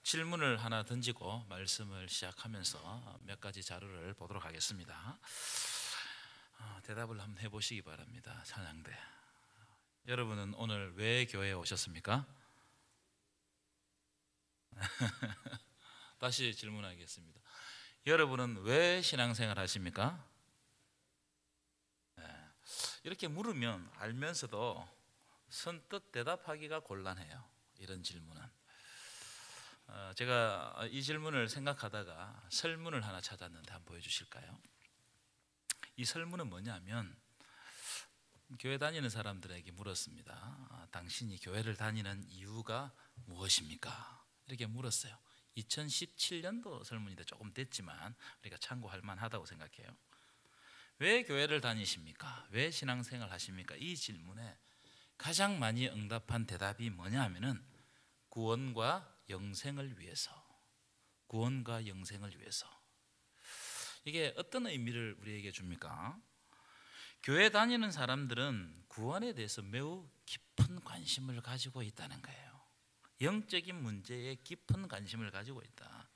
질문을 하나 던지고 말씀을 시작하면서 몇 가지 자료를 보도록 하겠습니다. 대답을 한번 해보시기 바랍니다. 찬양대. 여러분은 오늘 왜 교회에 오셨습니까? 다시 질문하겠습니다. 여러분은 왜 신앙생활 하십니까? 이렇게 물으면 알면서도 선뜻 대답하기가 곤란해요. 이런 질문은. 제가 이 질문을 생각하다가 설문을 하나 찾았는데 한번 보여주실까요? 이 설문은 뭐냐면 교회 다니는 사람들에게 물었습니다. 당신이 교회를 다니는 이유가 무엇입니까? 이렇게 물었어요. 2017년도 설문인데 조금 됐지만 우리가 참고할 만하다고 생각해요. 왜 교회를 다니십니까? 왜 신앙생활 하십니까? 이 질문에 가장 많이 응답한 대답이 뭐냐 하면은 구원과 영생을 위해서. 구원과 영생을 위해서. 이게 어떤 의미를 우리에게 줍니까? 교회 다니는 사람들은 구원에 대해서 매우 깊은 관심을 가지고 있다는 거예요. 영적인 문제에 깊은 관심을 가지고 있다.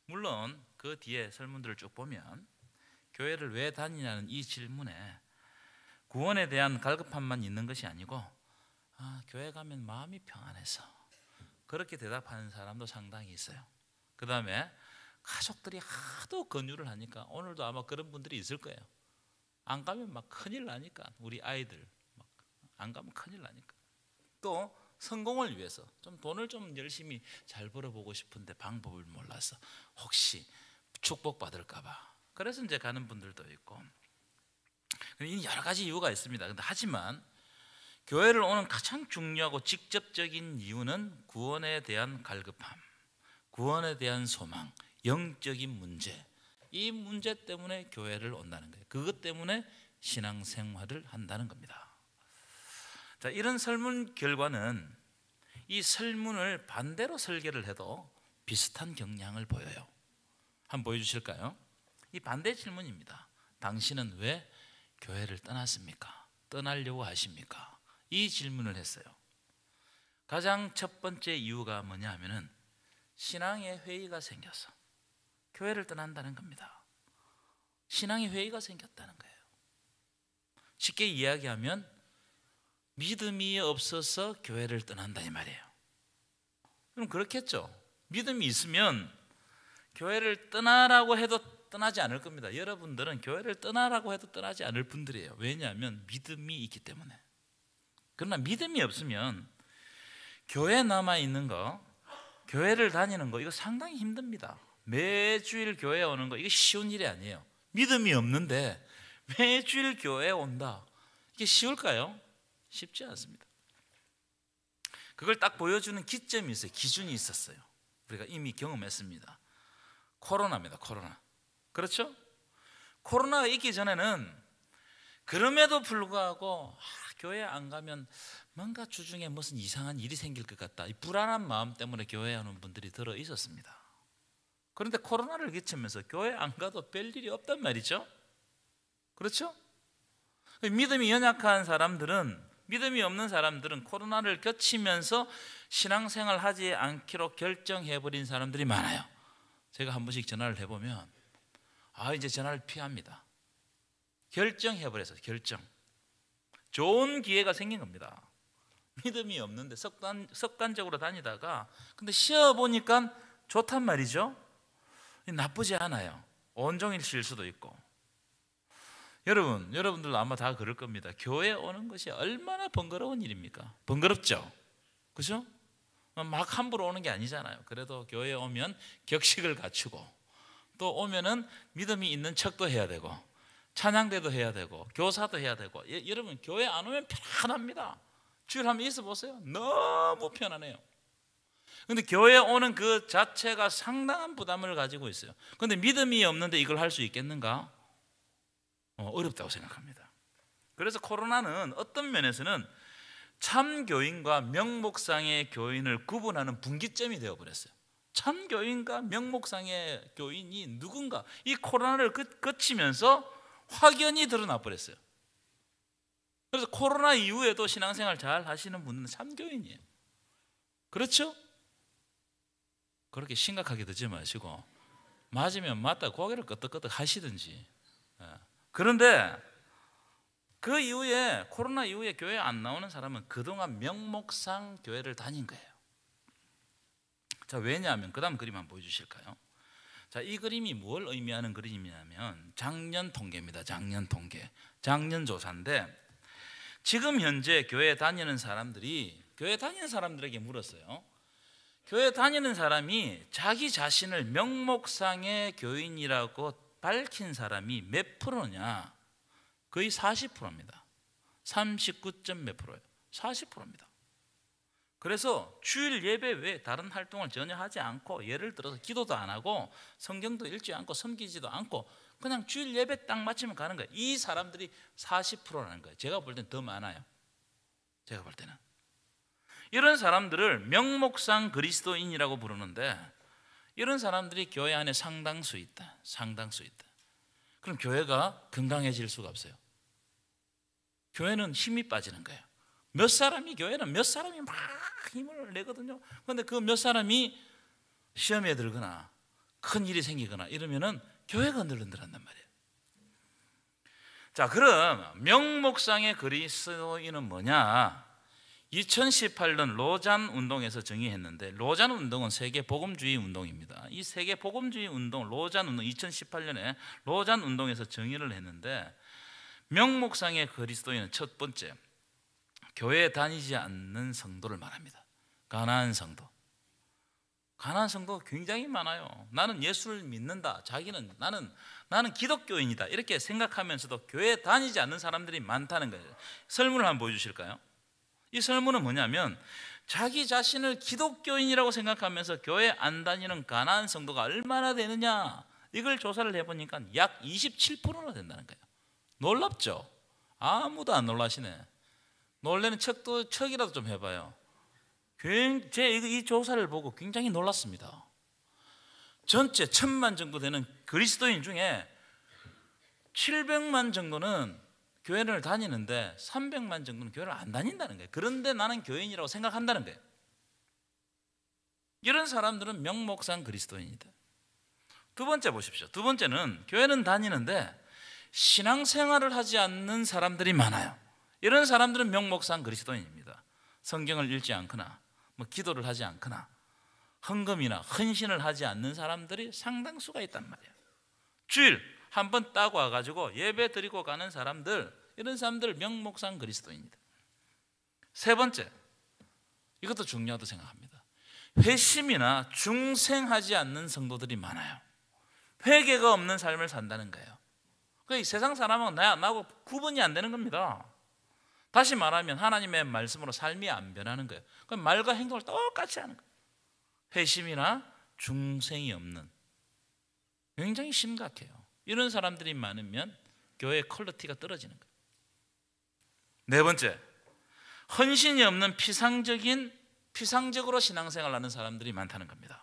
물론 그 뒤에 설문들을 쭉 보면 교회를 왜 다니냐는 이 질문에 구원에 대한 갈급함만 있는 것이 아니고 교회 가면 마음이 평안해서 그렇게 대답하는 사람도 상당히 있어요. 그 다음에 가족들이 하도 권유를 하니까 오늘도 아마 그런 분들이 있을 거예요. 안 가면 막 큰일 나니까 우리 아이들 막 안 가면 큰일 나니까. 또 성공을 위해서 좀 돈을 좀 열심히 잘 벌어보고 싶은데 방법을 몰라서 혹시 축복받을까 봐 그래서 이제 가는 분들도 있고 여러 가지 이유가 있습니다. 근데 하지만 교회를 오는 가장 중요하고 직접적인 이유는 구원에 대한 갈급함, 구원에 대한 소망, 영적인 문제, 이 문제 때문에 교회를 온다는 거예요. 그것 때문에 신앙생활을 한다는 겁니다. 자, 이런 설문 결과는 이 설문을 반대로 설계를 해도 비슷한 경향을 보여요. 한번 보여주실까요? 이 반대 질문입니다. 당신은 왜 교회를 떠났습니까? 떠나려고 하십니까? 이 질문을 했어요. 가장 첫 번째 이유가 뭐냐 하면은 신앙의 회의가 생겨서 교회를 떠난다는 겁니다. 신앙의 회의가 생겼다는 거예요. 쉽게 이야기하면 믿음이 없어서 교회를 떠난다 이 말이에요. 그럼 그렇겠죠. 믿음이 있으면 교회를 떠나라고 해도 떠나지 않을 겁니다. 여러분들은 교회를 떠나라고 해도 떠나지 않을 분들이에요. 왜냐하면 믿음이 있기 때문에. 그러나 믿음이 없으면 교회에 남아있는 거, 교회를 다니는 거 이거 상당히 힘듭니다. 매주일 교회에 오는 거 이게 쉬운 일이 아니에요. 믿음이 없는데 매주일 교회에 온다. 이게 쉬울까요? 쉽지 않습니다. 그걸 딱 보여주는 기점이 있어요. 기준이 있었어요. 우리가 이미 경험했습니다. 코로나입니다. 코로나. 그렇죠? 코로나가 있기 전에는 그럼에도 불구하고 교회 안 가면 뭔가 주중에 무슨 이상한 일이 생길 것 같다. 이 불안한 마음 때문에 교회에 오는 분들이 들어 있었습니다. 그런데 코로나를 거치면서 교회 안 가도 별일이 없단 말이죠. 그렇죠? 믿음이 연약한 사람들은, 믿음이 없는 사람들은 코로나를 거치면서 신앙생활 하지 않기로 결정해버린 사람들이 많아요. 제가 한 번씩 전화를 해보면 이제 전화를 피합니다. 결정해버려서 결정. 좋은 기회가 생긴 겁니다. 믿음이 없는데 습관적으로 다니다가 근데 쉬어보니까 좋단 말이죠. 나쁘지 않아요. 온종일 쉴 수도 있고. 여러분들도 아마 다 그럴 겁니다. 교회에 오는 것이 얼마나 번거로운 일입니까? 번거롭죠? 그죠? 막 함부로 오는 게 아니잖아요. 그래도 교회에 오면 격식을 갖추고 또 오면은 믿음이 있는 척도 해야 되고 찬양대도 해야 되고 교사도 해야 되고 여러분 교회 안 오면 편안합니다. 주일 한번 있어 보세요. 너무 편안해요. 그런데 교회에 오는 그 자체가 상당한 부담을 가지고 있어요. 그런데 믿음이 없는데 이걸 할 수 있겠는가? 어렵다고 생각합니다. 그래서 코로나는 어떤 면에서는 참교인과 명목상의 교인을 구분하는 분기점이 되어버렸어요. 참교인과 명목상의 교인이 누군가 이 코로나를 거치면서 확연히 드러나 버렸어요. 그래서 코로나 이후에도 신앙생활 잘 하시는 분은 참교인이에요. 그렇죠? 그렇게 심각하게 듣지 마시고 맞으면 맞다 고개를 끄덕끄덕 하시든지. 그런데 그 이후에 코로나 이후에 교회 안 나오는 사람은 그동안 명목상 교회를 다닌 거예요. 자, 왜냐하면 그 다음 그림 한번 보여주실까요? 자, 이 그림이 뭘 의미하는 그림이냐면 작년 통계입니다. 작년 통계, 작년 조사인데 지금 현재 교회 다니는 사람들이 교회 다니는 사람들에게 물었어요. 교회 다니는 사람이 자기 자신을 명목상의 교인이라고 밝힌 사람이 몇 프로냐? 거의 40%입니다. 39점 몇 프로예요? 40%입니다. 그래서 주일 예배 외에 다른 활동을 전혀 하지 않고, 예를 들어서 기도도 안 하고 성경도 읽지 않고 섬기지도 않고 그냥 주일 예배 딱 마치면 가는 거예요. 이 사람들이 40%라는 거예요. 제가 볼 때는 더 많아요. 제가 볼 때는 이런 사람들을 명목상 그리스도인이라고 부르는데, 이런 사람들이 교회 안에 상당수 있다. 상당수 있다. 그럼 교회가 건강해질 수가 없어요. 교회는 힘이 빠지는 거예요. 몇 사람이, 교회는 몇 사람이 막 힘을 내거든요. 그런데 그 몇 사람이 시험에 들거나 큰 일이 생기거나 이러면은 교회가 흔들흔들한단 말이에요. 자, 그럼 명목상의 그리스도인은 뭐냐? 2018년 로잔 운동에서 정의했는데, 로잔 운동은 세계 복음주의 운동입니다. 이 세계 복음주의 운동, 로잔 운동, 2018년에 로잔 운동에서 정의를 했는데, 명목상의 그리스도인은 첫 번째, 교회에 다니지 않는 성도를 말합니다. 가난한 성도. 가난한 성도가 굉장히 많아요. 나는 예수를 믿는다. 자기는 나는 기독교인이다. 이렇게 생각하면서도 교회에 다니지 않는 사람들이 많다는 거예요. 설문을 한번 보여주실까요? 이 설문은 뭐냐면 자기 자신을 기독교인이라고 생각하면서 교회 안 다니는 가난한 성도가 얼마나 되느냐, 이걸 조사를 해보니까 약 27%나 된다는 거예요. 놀랍죠? 아무도 안 놀라시네. 놀래는 척이라도 좀 해봐요. 이 조사를 보고 굉장히 놀랐습니다. 전체 1000만 정도 되는 그리스도인 중에 700만 정도는 교회를 다니는데 300만 정도는 교회를 안 다닌다는 거예요. 그런데 나는 교인이라고 생각한다는 거예요. 이런 사람들은 명목상 그리스도인이다. 두 번째 보십시오. 두 번째는 교회는 다니는데 신앙생활을 하지 않는 사람들이 많아요. 이런 사람들은 명목상 그리스도인입니다. 성경을 읽지 않거나 기도를 하지 않거나 헌금이나 헌신을 하지 않는 사람들이 상당수가 있단 말이에요. 주일 한 번 따고 와가지고 예배 드리고 가는 사람들, 이런 사람들 명목상 그리스도인이다. 세 번째, 이것도 중요하다고 생각합니다. 회심이나 중생하지 않는 성도들이 많아요. 회개가 없는 삶을 산다는 거예요. 그 세상 사람하고 나하고 구분이 안 되는 겁니다. 다시 말하면 하나님의 말씀으로 삶이 안 변하는 거예요. 그럼 말과 행동을 똑같이 하는 거예요. 회심이나 중생이 없는, 굉장히 심각해요. 이런 사람들이 많으면 교회의 퀄리티가 떨어지는 거예요. 네 번째, 헌신이 없는 피상적으로 신앙생활을 하는 사람들이 많다는 겁니다.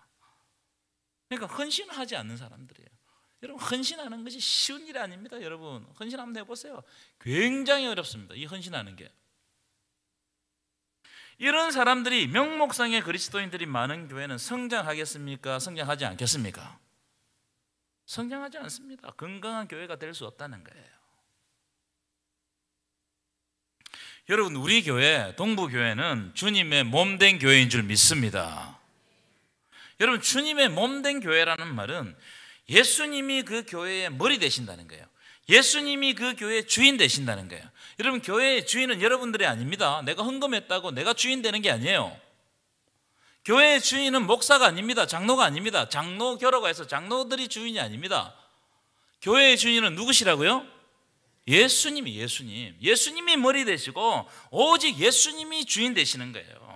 그러니까 헌신을 하지 않는 사람들이에요. 여러분, 헌신하는 것이 쉬운 일이 아닙니다. 여러분, 헌신 한번 해보세요. 굉장히 어렵습니다. 이 헌신하는 게. 이런 사람들이, 명목상의 그리스도인들이 많은 교회는 성장하겠습니까? 성장하지 않겠습니까? 성장하지 않습니다. 건강한 교회가 될 수 없다는 거예요. 여러분, 우리 교회, 동부교회는 주님의 몸된 교회인 줄 믿습니다. 여러분, 주님의 몸된 교회라는 말은 예수님이 그 교회의 머리 되신다는 거예요. 예수님이 그 교회의 주인 되신다는 거예요. 여러분, 교회의 주인은 여러분들이 아닙니다. 내가 헌금했다고 내가 주인 되는 게 아니에요. 교회의 주인은 목사가 아닙니다. 장로가 아닙니다. 장로교라고 해서 장로들이 주인이 아닙니다. 교회의 주인은 누구시라고요? 예수님이 머리 되시고 오직 예수님이 주인 되시는 거예요.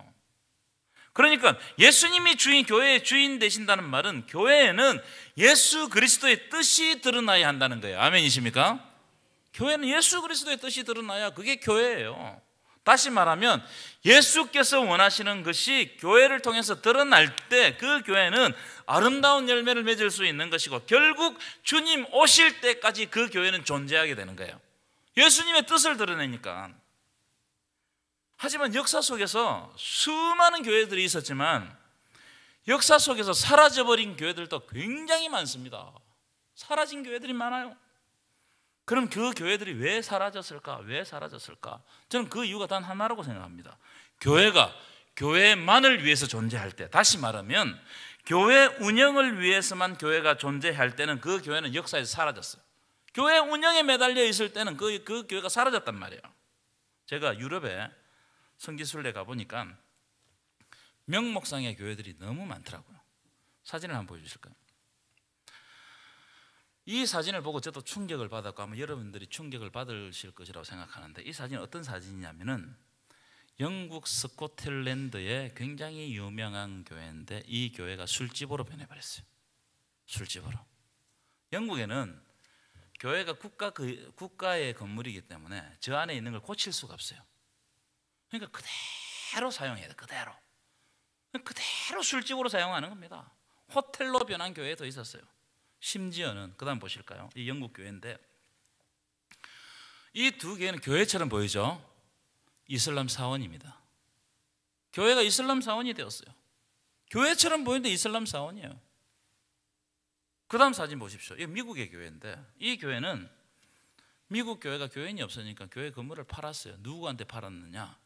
그러니까 예수님이 교회의 주인 되신다는 말은 교회에는 예수 그리스도의 뜻이 드러나야 한다는 거예요. 아멘이십니까? 교회는 예수 그리스도의 뜻이 드러나야 그게 교회예요. 다시 말하면 예수께서 원하시는 것이 교회를 통해서 드러날 때 그 교회는 아름다운 열매를 맺을 수 있는 것이고, 결국 주님 오실 때까지 그 교회는 존재하게 되는 거예요. 예수님의 뜻을 드러내니까. 하지만 역사 속에서 수많은 교회들이 있었지만 역사 속에서 사라져버린 교회들도 굉장히 많습니다. 사라진 교회들이 많아요. 그럼 그 교회들이 왜 사라졌을까? 왜 사라졌을까? 저는 그 이유가 단 하나라고 생각합니다. 교회가 교회만을 위해서 존재할 때, 다시 말하면 교회 운영을 위해서만 교회가 존재할 때는 그 교회는 역사에서 사라졌어요. 교회 운영에 매달려 있을 때는 그 교회가 사라졌단 말이에요. 제가 유럽에 성지순례 가보니까 명목상의 교회들이 너무 많더라고요. 사진을 한번 보여주실까요? 이 사진을 보고 저도 충격을 받았고 아마 여러분들이 충격을 받으실 것이라고 생각하는데, 이 사진은 어떤 사진이냐면은 영국 스코틀랜드의 굉장히 유명한 교회인데 이 교회가 술집으로 변해버렸어요. 술집으로. 영국에는 교회가 국가의 건물이기 때문에 저 안에 있는 걸 고칠 수가 없어요. 그러니까 그대로 사용해야 돼. 그대로 술집으로 사용하는 겁니다. 호텔로 변한 교회도 있었어요. 심지어는 그 다음 보실까요? 이 영국 교회인데 이 두 교회는 교회처럼 보이죠? 이슬람 사원입니다. 교회가 이슬람 사원이 되었어요. 교회처럼 보이는데 이슬람 사원이에요. 그 다음 사진 보십시오. 이거 미국의 교회인데 이 교회는 미국 교회가 교인이 없으니까 교회 건물을 팔았어요. 누구한테 팔았느냐?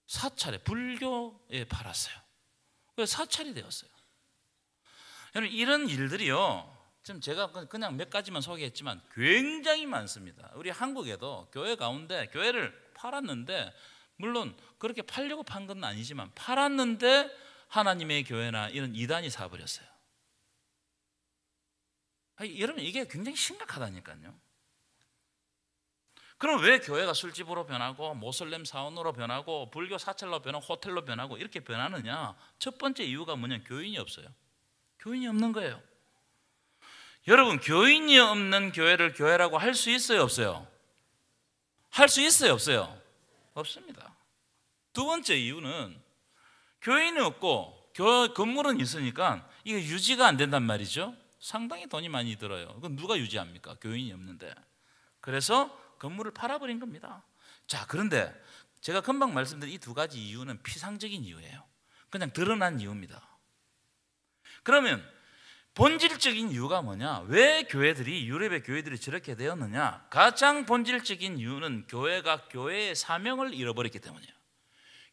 사찰에, 불교에 팔았어요. 그래서 사찰이 되었어요. 여러분, 이런 일들이요, 지금 제가 그냥 몇 가지만 소개했지만 굉장히 많습니다. 우리 한국에도 교회 가운데 교회를 팔았는데, 물론 그렇게 팔려고 판 건 아니지만 팔았는데 하나님의 교회나 이런 이단이 사버렸어요. 여러분, 이게 굉장히 심각하다니까요. 그럼 왜 교회가 술집으로 변하고 모슬렘 사원으로 변하고 불교 사찰로 변하고 호텔로 변하고 이렇게 변하느냐? 첫 번째 이유가 뭐냐면 교인이 없어요. 교인이 없는 거예요. 여러분, 교인이 없는 교회를 교회라고 할 수 있어요, 없어요? 할 수 있어요, 없어요? 없습니다. 두 번째 이유는 교인이 없고 건물은 있으니까 이게 유지가 안 된단 말이죠. 상당히 돈이 많이 들어요. 그건 누가 유지합니까? 교인이 없는데. 그래서 건물을 팔아버린 겁니다. 자, 그런데 제가 금방 말씀드린 이 두 가지 이유는 피상적인 이유예요. 그냥 드러난 이유입니다. 그러면 본질적인 이유가 뭐냐? 왜 유럽의 교회들이 저렇게 되었느냐? 가장 본질적인 이유는 교회가 교회의 사명을 잃어버렸기 때문이에요.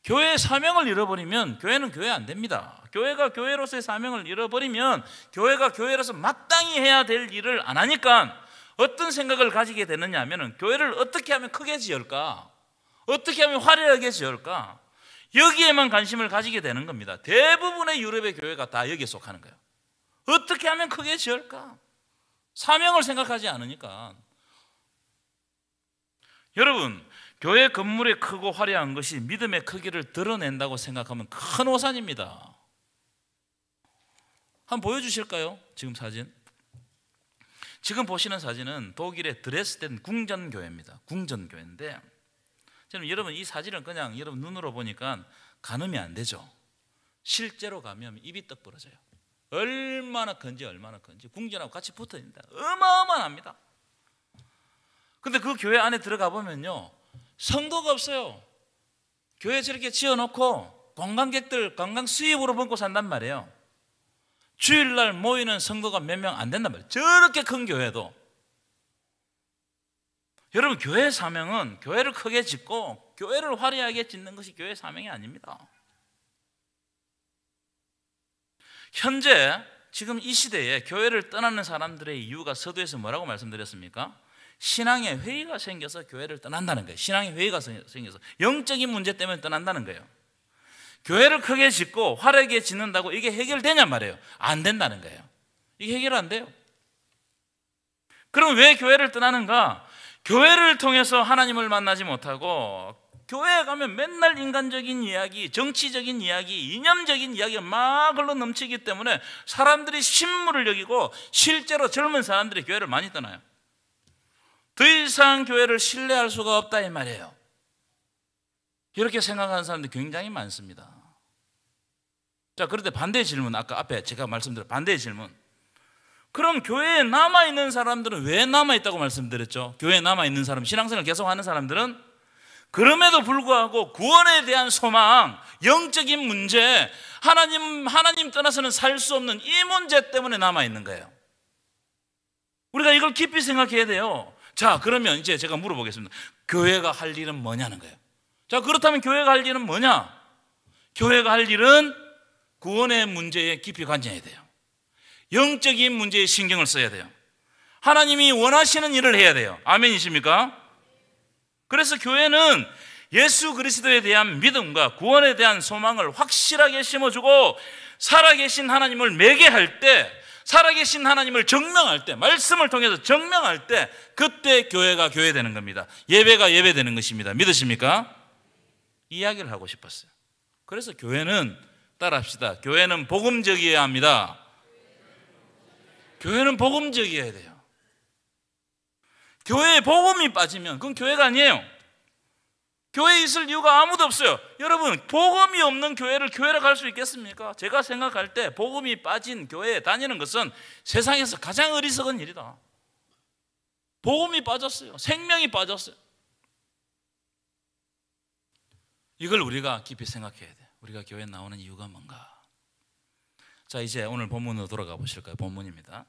교회의 사명을 잃어버리면 교회는 교회 안 됩니다. 교회가 교회로서의 사명을 잃어버리면 교회가 교회로서 마땅히 해야 될 일을 안 하니까 어떤 생각을 가지게 되느냐 하면 교회를 어떻게 하면 크게 지을까? 어떻게 하면 화려하게 지을까? 여기에만 관심을 가지게 되는 겁니다. 대부분의 유럽의 교회가 다 여기에 속하는 거예요. 어떻게 하면 크게 지을까? 사명을 생각하지 않으니까. 여러분, 교회 건물이 크고 화려한 것이 믿음의 크기를 드러낸다고 생각하면 큰 오산입니다. 한번 보여주실까요? 지금 사진. 지금 보시는 사진은 독일의 드레스덴 궁전교회입니다. 궁전교회인데, 저는 여러분 이 사진을 그냥 여러분 눈으로 보니까 가늠이 안 되죠. 실제로 가면 입이 떡 벌어져요. 얼마나 큰지 궁전하고 같이 붙어 있습니다. 어마어마합니다. 근데 그 교회 안에 들어가 보면요, 성도가 없어요. 교회 저렇게 지어놓고 관광객들 관광 수입으로 먹고 산단 말이에요. 주일날 모이는 성도가 몇 명 안 된단 말이에요. 저렇게 큰 교회도. 여러분, 교회의 사명은 교회를 크게 짓고 교회를 화려하게 짓는 것이 교회의 사명이 아닙니다. 현재 지금 이 시대에 교회를 떠나는 사람들의 이유가 서두에서 뭐라고 말씀드렸습니까? 신앙의 회의가 생겨서 교회를 떠난다는 거예요. 신앙의 회의가 생겨서 영적인 문제 때문에 떠난다는 거예요. 교회를 크게 짓고 화려하게 짓는다고 이게 해결되냐 말이에요. 안 된다는 거예요. 이게 해결 안 돼요. 그럼 왜 교회를 떠나는가? 교회를 통해서 하나님을 만나지 못하고 교회에 가면 맨날 인간적인 이야기, 정치적인 이야기, 이념적인 이야기가 막 흘러 넘치기 때문에 사람들이 신물을 여기고 실제로 젊은 사람들이 교회를 많이 떠나요. 더 이상 교회를 신뢰할 수가 없다 이 말이에요. 이렇게 생각하는 사람들이 굉장히 많습니다. 자, 그런데 반대의 질문, 아까 앞에 제가 말씀드린 반대의 질문. 그럼 교회에 남아있는 사람들은 왜 남아있다고 말씀드렸죠? 교회에 남아있는 사람, 신앙생활을 계속하는 사람들은 그럼에도 불구하고 구원에 대한 소망, 영적인 문제, 하나님 떠나서는 살 수 없는 이 문제 때문에 남아있는 거예요. 우리가 이걸 깊이 생각해야 돼요. 자, 그러면 이제 제가 물어보겠습니다. 교회가 할 일은 뭐냐는 거예요. 자, 그렇다면 교회가 할 일은 뭐냐? 교회가 할 일은 구원의 문제에 깊이 관여해야 돼요. 영적인 문제에 신경을 써야 돼요. 하나님이 원하시는 일을 해야 돼요. 아멘이십니까? 그래서 교회는 예수 그리스도에 대한 믿음과 구원에 대한 소망을 확실하게 심어주고 살아계신 하나님을 매개할 때, 살아계신 하나님을 증명할 때, 말씀을 통해서 증명할 때, 그때 교회가 교회되는 겁니다. 예배가 예배되는 것입니다. 믿으십니까? 이야기를 하고 싶었어요. 그래서 교회는, 따라합시다, 교회는 복음적이어야 합니다. 교회는 복음적이어야 돼요. 교회에 복음이 빠지면 그건 교회가 아니에요. 교회에 있을 이유가 아무도 없어요. 여러분, 복음이 없는 교회를 교회라고 할 수 있겠습니까? 제가 생각할 때 복음이 빠진 교회에 다니는 것은 세상에서 가장 어리석은 일이다. 복음이 빠졌어요. 생명이 빠졌어요. 이걸 우리가 깊이 생각해야 돼요. 우리가 교회에 나오는 이유가 뭔가. 자, 이제 오늘 본문으로 돌아가 보실까요? 본문입니다.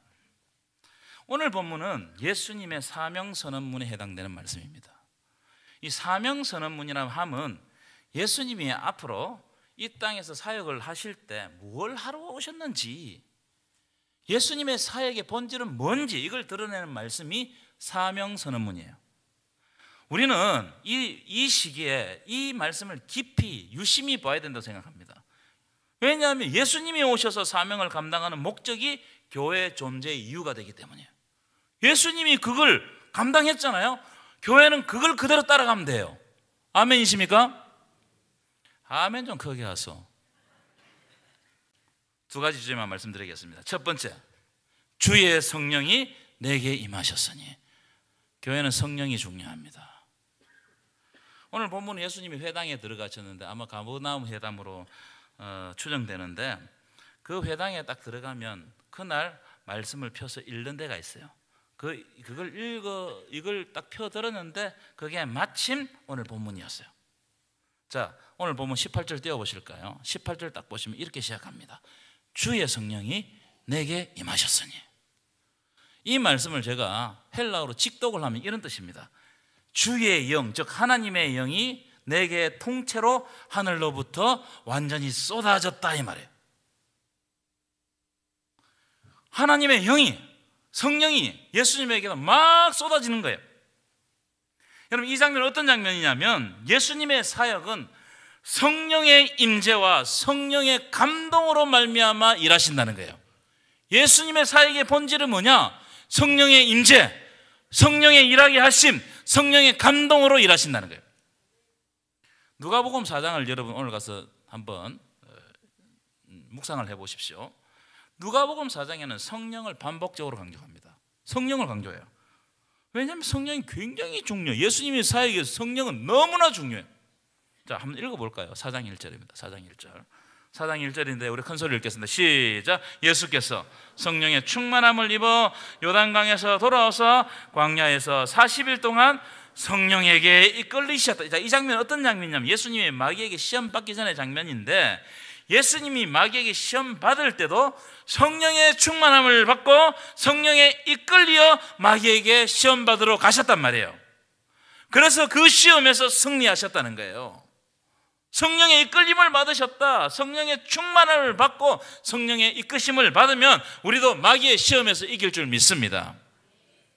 오늘 본문은 예수님의 사명선언문에 해당되는 말씀입니다. 이 사명선언문이라는 함은 예수님이 앞으로 이 땅에서 사역을 하실 때 뭘 하러 오셨는지, 예수님의 사역의 본질은 뭔지 이걸 드러내는 말씀이 사명선언문이에요. 우리는 이 시기에 이 말씀을 깊이 유심히 봐야 된다고 생각합니다. 왜냐하면 예수님이 오셔서 사명을 감당하는 목적이 교회의 존재의 이유가 되기 때문이에요. 예수님이 그걸 감당했잖아요. 교회는 그걸 그대로 따라가면 돼요. 아멘이십니까? 아멘 좀 크게 하소. 두 가지 주제만 말씀드리겠습니다. 첫 번째, 주의 성령이 내게 임하셨으니. 교회는 성령이 중요합니다. 오늘 본문은 예수님이 회당에 들어가셨는데 아마 가버나움 회담으로 추정되는데, 그 회당에 딱 들어가면 그날 말씀을 펴서 읽는 데가 있어요. 이걸 딱 펴 들었는데 그게 마침 오늘 본문이었어요. 자, 오늘 본문 18절 띄워보실까요? 18절 딱 보시면 이렇게 시작합니다. 주의 성령이 내게 임하셨으니. 이 말씀을 제가 헬라어로 직독을 하면 이런 뜻입니다. 주의 영, 즉 하나님의 영이 내게 통째로 하늘로부터 완전히 쏟아졌다 이 말이에요. 하나님의 영이, 성령이 예수님에게도 막 쏟아지는 거예요. 여러분, 이 장면은 어떤 장면이냐면 예수님의 사역은 성령의 임재와 성령의 감동으로 말미암아 일하신다는 거예요. 예수님의 사역의 본질은 뭐냐? 성령의 임재, 성령의 일하게 하심, 성령의 감동으로 일하신다는 거예요. 누가복음 4장을 여러분 오늘 가서 한번 묵상을 해보십시오. 누가복음 4장에는 성령을 반복적으로 강조합니다. 성령을 강조해요. 왜냐하면 성령이 굉장히 중요해요. 예수님의 사역에서 성령은 너무나 중요해요. 자, 한번 읽어볼까요? 4장 1절입니다. 4장 1절. 4장 1절인데 우리 큰 소리를 읽겠습니다. 시작. 예수께서 성령의 충만함을 입어 요단강에서 돌아와서 광야에서 40일 동안 성령에게 이끌리셨다. 자, 이 장면은 어떤 장면이냐면 예수님이 마귀에게 시험 받기 전의 장면인데, 예수님이 마귀에게 시험 받을 때도 성령의 충만함을 받고 성령에 이끌려 마귀에게 시험 받으러 가셨단 말이에요. 그래서 그 시험에서 승리하셨다는 거예요. 성령의 이끌림을 받으셨다. 성령의 충만함을 받고 성령의 이끄심을 받으면 우리도 마귀의 시험에서 이길 줄 믿습니다.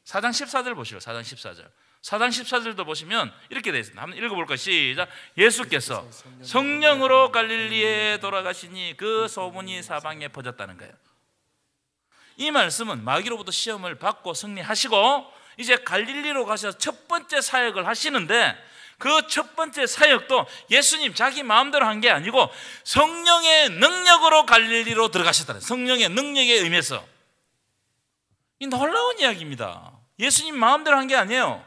4장 14절 보시죠. 4장 14절. 4장 14절도 보시면 이렇게 되어 있습니다. 한번 읽어볼까요? 시작. 예수께서 성령으로 갈릴리에 돌아가시니 그 소문이 사방에 퍼졌다는 거예요. 이 말씀은 마귀로부터 시험을 받고 승리하시고 이제 갈릴리로 가셔서 첫 번째 사역을 하시는데, 그 첫 번째 사역도 예수님 자기 마음대로 한 게 아니고 성령의 능력으로 갈릴리로 들어가셨다는, 성령의 능력에 의해서. 이 놀라운 이야기입니다. 예수님 마음대로 한 게 아니에요.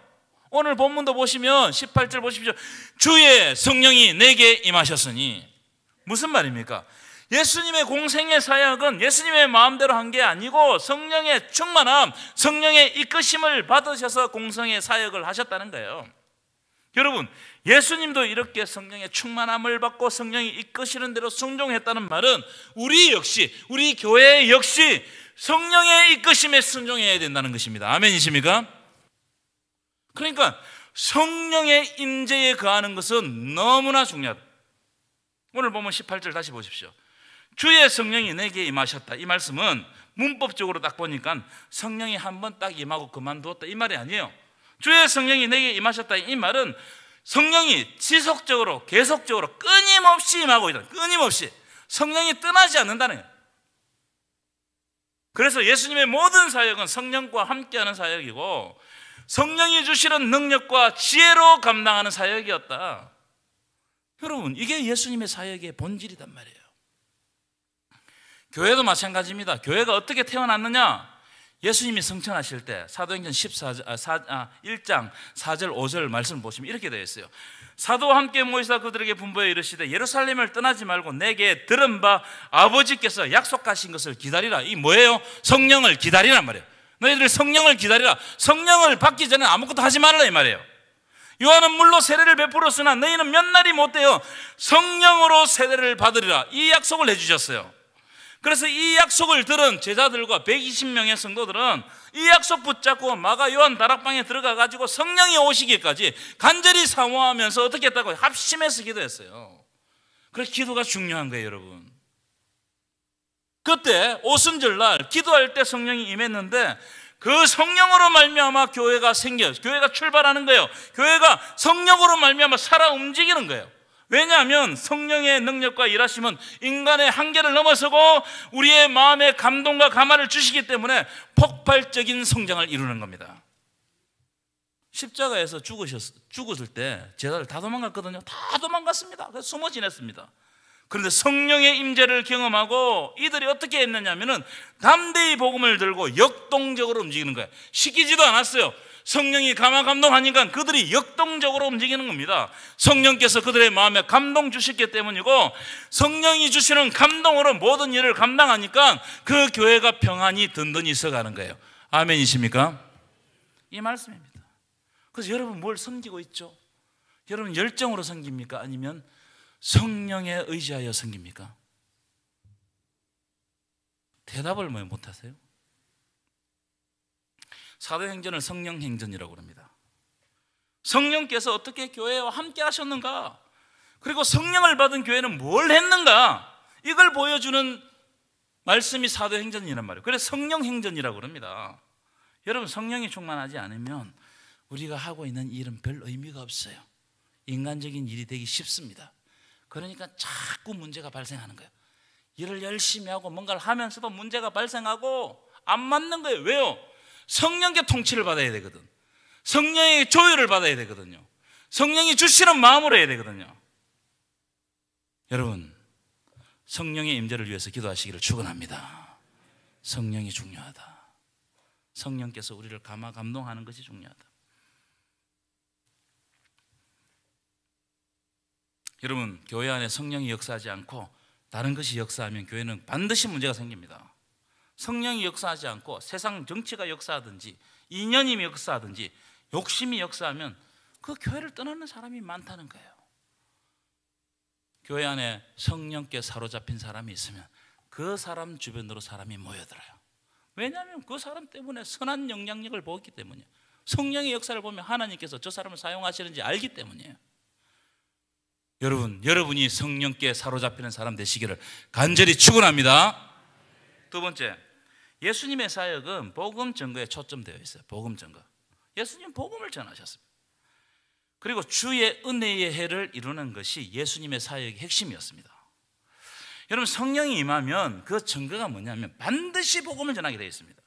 오늘 본문도 보시면 18절 보십시오. 주의 성령이 내게 임하셨으니. 무슨 말입니까? 예수님의 공생의 사역은 예수님의 마음대로 한 게 아니고 성령의 충만함, 성령의 이끄심을 받으셔서 공생의 사역을 하셨다는 거예요. 여러분, 예수님도 이렇게 성령의 충만함을 받고 성령이 이끄시는 대로 순종했다는 말은 우리 역시, 우리 교회 역시 성령의 이끄심에 순종해야 된다는 것입니다. 아멘이십니까? 그러니까 성령의 임재에 거하는 것은 너무나 중요하다. 오늘 보면 18절 다시 보십시오. 주의 성령이 내게 임하셨다. 이 말씀은 문법적으로 딱 보니까 성령이 한 번 딱 임하고 그만두었다 이 말이 아니에요. 주의 성령이 내게 임하셨다 이 말은 성령이 지속적으로 계속적으로 끊임없이 임하고 있다. 끊임없이 성령이 떠나지 않는다는 거예요. 그래서 예수님의 모든 사역은 성령과 함께하는 사역이고 성령이 주시는 능력과 지혜로 감당하는 사역이었다. 여러분, 이게 예수님의 사역의 본질이단 말이에요. 교회도 마찬가지입니다. 교회가 어떻게 태어났느냐? 예수님이 성천하실 때 사도행전 1장 4절 5절 말씀을 보시면 이렇게 되어 있어요. 사도와 함께 모이사 그들에게 분부하여 이르시되 예루살렘을 떠나지 말고 내게 들은 바 아버지께서 약속하신 것을 기다리라. 이 뭐예요? 성령을 기다리란 말이에요. 너희들 성령을 기다리라. 성령을 받기 전에 아무것도 하지 말라 이 말이에요. 요한은 물로 세례를 베풀었으나 너희는 몇 날이 못 되어 성령으로 세례를 받으리라. 이 약속을 해주셨어요. 그래서 이 약속을 들은 제자들과 120명의 성도들은 이 약속 붙잡고 마가 요한 다락방에 들어가 가지고 성령이 오시기까지 간절히 사모하면서 어떻게 했다고? 합심해서 기도했어요. 그래서 기도가 중요한 거예요, 여러분. 그때 오순절날 기도할 때 성령이 임했는데 그 성령으로 말미암아 교회가 생겨요. 교회가 출발하는 거예요. 교회가 성령으로 말미암아 살아 움직이는 거예요. 왜냐하면 성령의 능력과 일하심은 인간의 한계를 넘어서고 우리의 마음에 감동과 감화를 주시기 때문에 폭발적인 성장을 이루는 겁니다. 십자가에서 죽었을 때 제자들 다 도망갔거든요. 다 도망갔습니다. 그래서 숨어 지냈습니다. 그런데 성령의 임재를 경험하고 이들이 어떻게 했느냐면은 담대히 복음을 들고 역동적으로 움직이는 거예요. 시키지도 않았어요. 성령이 감동하니까 그들이 역동적으로 움직이는 겁니다. 성령께서 그들의 마음에 감동 주셨기 때문이고 성령이 주시는 감동으로 모든 일을 감당하니까 그 교회가 평안히 든든히 서가는 거예요. 아멘이십니까? 이 말씀입니다. 그래서 여러분 뭘 섬기고 있죠? 여러분 열정으로 섬깁니까? 아니면 성령에 의지하여 섬깁니까? 대답을 왜 못하세요? 사도행전을 성령행전이라고 합니다. 성령께서 어떻게 교회와 함께 하셨는가? 그리고 성령을 받은 교회는 뭘 했는가? 이걸 보여주는 말씀이 사도행전이란 말이에요. 그래서 성령행전이라고 합니다. 여러분 성령이 충만하지 않으면 우리가 하고 있는 일은 별 의미가 없어요. 인간적인 일이 되기 쉽습니다. 그러니까 자꾸 문제가 발생하는 거예요. 일을 열심히 하고 뭔가를 하면서도 문제가 발생하고 안 맞는 거예요. 왜요? 성령께 통치를 받아야 되거든. 성령의 조율을 받아야 되거든요. 성령이 주시는 마음으로 해야 되거든요. 여러분 성령의 임재를 위해서 기도하시기를 축원합니다. 성령이 중요하다. 성령께서 우리를 감동하는 것이 중요하다. 여러분 교회 안에 성령이 역사하지 않고 다른 것이 역사하면 교회는 반드시 문제가 생깁니다. 성령이 역사하지 않고 세상 정치가 역사하든지 이념이 역사하든지 욕심이 역사하면 그 교회를 떠나는 사람이 많다는 거예요. 교회 안에 성령께 사로잡힌 사람이 있으면 그 사람 주변으로 사람이 모여들어요. 왜냐하면 그 사람 때문에 선한 영향력을 보기 때문이에요. 성령의 역사를 보면 하나님께서 저 사람을 사용하시는지 알기 때문이에요. 여러분이 성령께 사로잡히는 사람 되시기를 간절히 축원합니다. 두 번째, 예수님의 사역은 복음 전거에 초점되어 있어요. 복음 전거. 예수님 복음을 전하셨습니다. 그리고 주의 은혜의 해를 이루는 것이 예수님의 사역의 핵심이었습니다. 여러분 성령이 임하면 그 전거가 뭐냐면 반드시 복음을 전하게 되어 있습니다.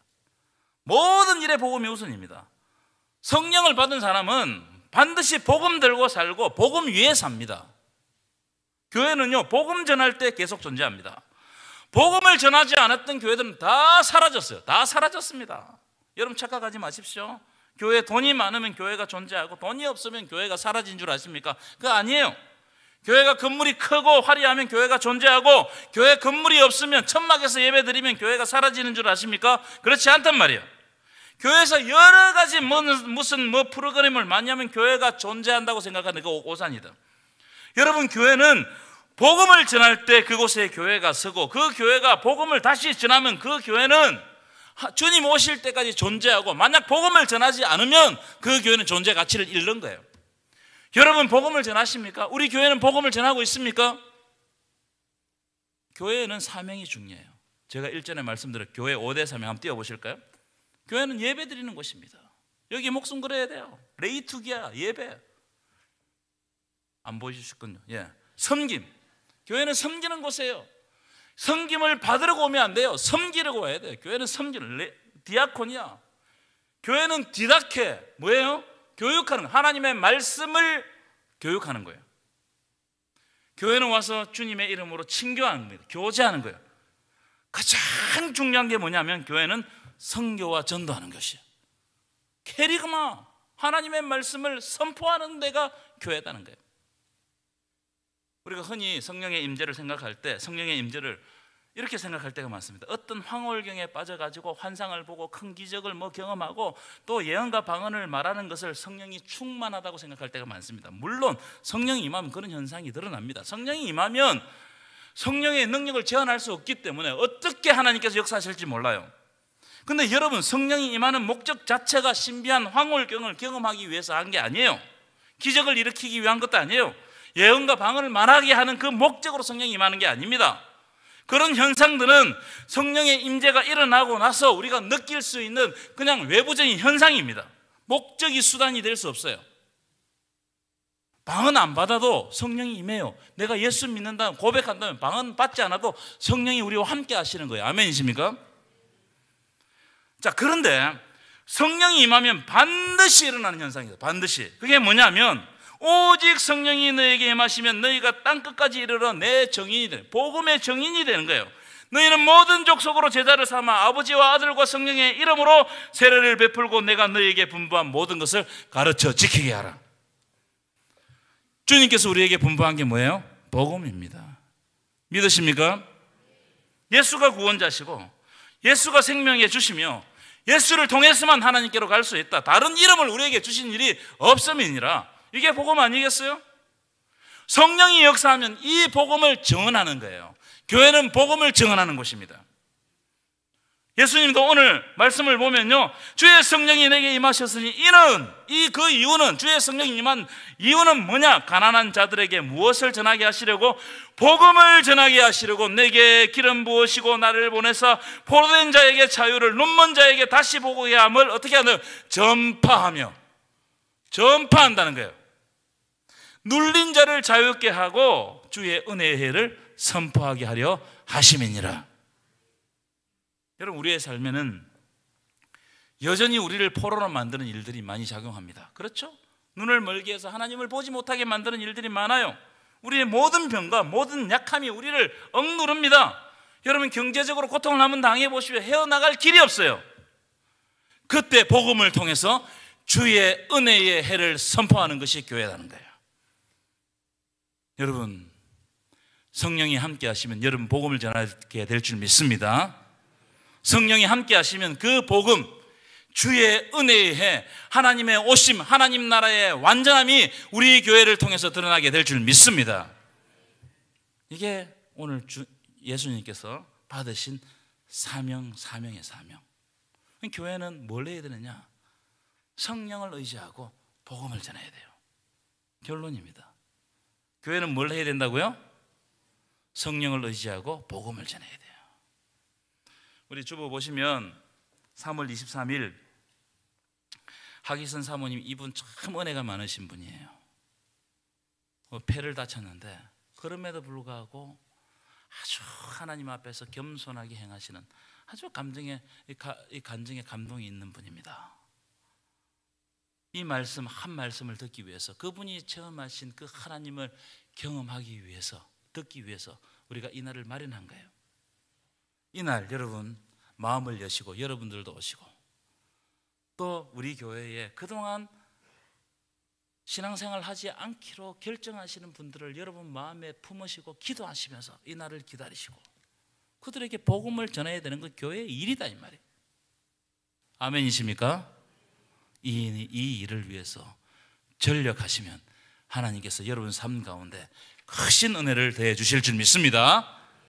모든 일에 복음이 우선입니다. 성령을 받은 사람은 반드시 복음 들고 살고 복음 위에 삽니다. 교회는요 복음 전할 때 계속 존재합니다. 복음을 전하지 않았던 교회들은 다 사라졌어요. 다 사라졌습니다. 여러분 착각하지 마십시오. 교회에 돈이 많으면 교회가 존재하고 돈이 없으면 교회가 사라진 줄 아십니까? 그거 아니에요. 교회가 건물이 크고 화려하면 교회가 존재하고 교회 건물이 없으면 천막에서 예배드리면 교회가 사라지는 줄 아십니까? 그렇지 않단 말이에요. 교회에서 여러 가지 무슨 프로그램을 많이 하면 교회가 존재한다고 생각하는 그 오산이다. 여러분, 교회는 복음을 전할 때 그곳에 교회가 서고, 그 교회가 복음을 다시 전하면 그 교회는 주님 오실 때까지 존재하고, 만약 복음을 전하지 않으면 그 교회는 존재 가치를 잃는 거예요. 여러분, 복음을 전하십니까? 우리 교회는 복음을 전하고 있습니까? 교회는 사명이 중요해요. 제가 일전에 말씀드린 교회 5대 사명 한번 띄워보실까요? 교회는 예배 드리는 곳입니다. 여기 목숨 걸어야 돼요. 레이투기야, 예배. 안 보이셨군요. 예. 섬김. 교회는 섬기는 곳이에요. 섬김을 받으러 오면 안 돼요. 섬기려고 와야 돼요. 교회는 섬기는, 디아코니아. 교회는 디다케, 뭐예요? 교육하는 거. 하나님의 말씀을 교육하는 거예요. 교회는 와서 주님의 이름으로 친교하는 겁니다. 교제하는 거예요. 가장 중요한 게 뭐냐면 교회는 선교와 전도하는 것이에요. 캐리그마, 하나님의 말씀을 선포하는 데가 교회다는 거예요. 우리가 흔히 성령의 임재를 생각할 때 성령의 임재를 이렇게 생각할 때가 많습니다. 어떤 황홀경에 빠져가지고 환상을 보고 큰 기적을 경험하고 또 예언과 방언을 말하는 것을 성령이 충만하다고 생각할 때가 많습니다. 물론 성령이 임하면 그런 현상이 드러납니다. 성령이 임하면 성령의 능력을 제한할 수 없기 때문에 어떻게 하나님께서 역사하실지 몰라요. 근데 여러분, 성령이 임하는 목적 자체가 신비한 황홀경을 경험하기 위해서 한 게 아니에요. 기적을 일으키기 위한 것도 아니에요. 예언과 방언을 말하게 하는 그 목적으로 성령이 임하는 게 아닙니다. 그런 현상들은 성령의 임재가 일어나고 나서 우리가 느낄 수 있는 그냥 외부적인 현상입니다. 목적이 수단이 될 수 없어요. 방언 안 받아도 성령이 임해요. 내가 예수 믿는다면, 고백한다면 방언 받지 않아도 성령이 우리와 함께 하시는 거예요. 아멘이십니까? 자, 그런데 성령이 임하면 반드시 일어나는 현상이에요. 반드시. 그게 뭐냐면 오직 성령이 너에게 임하시면 너희가 땅끝까지 이르러 내 정인이 되는, 복음의 정인이 되는 거예요. 너희는 모든 족속으로 제자를 삼아 아버지와 아들과 성령의 이름으로 세례를 베풀고 내가 너희에게 분부한 모든 것을 가르쳐 지키게 하라. 주님께서 우리에게 분부한 게 뭐예요? 복음입니다. 믿으십니까? 예수가 구원자시고 예수가 생명해 주시며 예수를 통해서만 하나님께로 갈 수 있다. 다른 이름을 우리에게 주신 일이 없음이니라. 이게 복음 아니겠어요? 성령이 역사하면 이 복음을 증언하는 거예요. 교회는 복음을 증언하는 곳입니다. 예수님도 오늘 말씀을 보면요, 주의 성령이 내게 임하셨으니 그 이유는, 주의 성령이 임한 이유는 뭐냐? 가난한 자들에게 무엇을 전하게 하시려고? 복음을 전하게 하시려고 내게 기름 부으시고 나를 보내사 포로된 자에게 자유를, 눈먼 자에게 다시 보게 함을 어떻게 하나요? 전파한다는 거예요. 눌린 자를 자유롭게 하고 주의 은혜의 해를 선포하게 하려 하심이니라. 여러분, 우리의 삶에는 여전히 우리를 포로로 만드는 일들이 많이 작용합니다. 그렇죠? 눈을 멀게 해서 하나님을 보지 못하게 만드는 일들이 많아요. 우리의 모든 병과 모든 약함이 우리를 억누릅니다. 여러분, 경제적으로 고통을 한번 당해보시면 헤어나갈 길이 없어요. 그때 복음을 통해서 주의 은혜의 해를 선포하는 것이 교회라는 거예요. 여러분, 성령이 함께 하시면 여러분 복음을 전하게 될 줄 믿습니다. 성령이 함께 하시면 그 복음, 주의 은혜의 해, 하나님의 오심, 하나님 나라의 완전함이 우리 교회를 통해서 드러나게 될 줄 믿습니다. 이게 오늘 예수님께서 받으신 사명의 사명. 교회는 뭘 해야 되느냐? 성령을 의지하고 복음을 전해야 돼요. 결론입니다. 교회는 뭘 해야 된다고요? 성령을 의지하고 복음을 전해야 돼요. 우리 주보 보시면 3월 23일 하기선 사모님, 이분 참 은혜가 많으신 분이에요. 폐를 다쳤는데 그럼에도 불구하고 아주 하나님 앞에서 겸손하게 행하시는 아주 이 간증에 감동이 있는 분입니다. 이 말씀 한 말씀을 듣기 위해서, 그분이 체험하신 그 하나님을 경험하기 위해서, 듣기 위해서 우리가 이 날을 마련한 거예요. 이날 여러분 마음을 여시고 여러분들도 오시고, 또 우리 교회에 그동안 신앙생활 하지 않기로 결정하시는 분들을 여러분 마음에 품으시고 기도하시면서 이 날을 기다리시고 그들에게 복음을 전해야 되는 건 교회의 일이다, 이 말이에요. 아멘이십니까? 이 일을 위해서 전력하시면 하나님께서 여러분 삶 가운데 크신 은혜를 더해 주실 줄 믿습니다.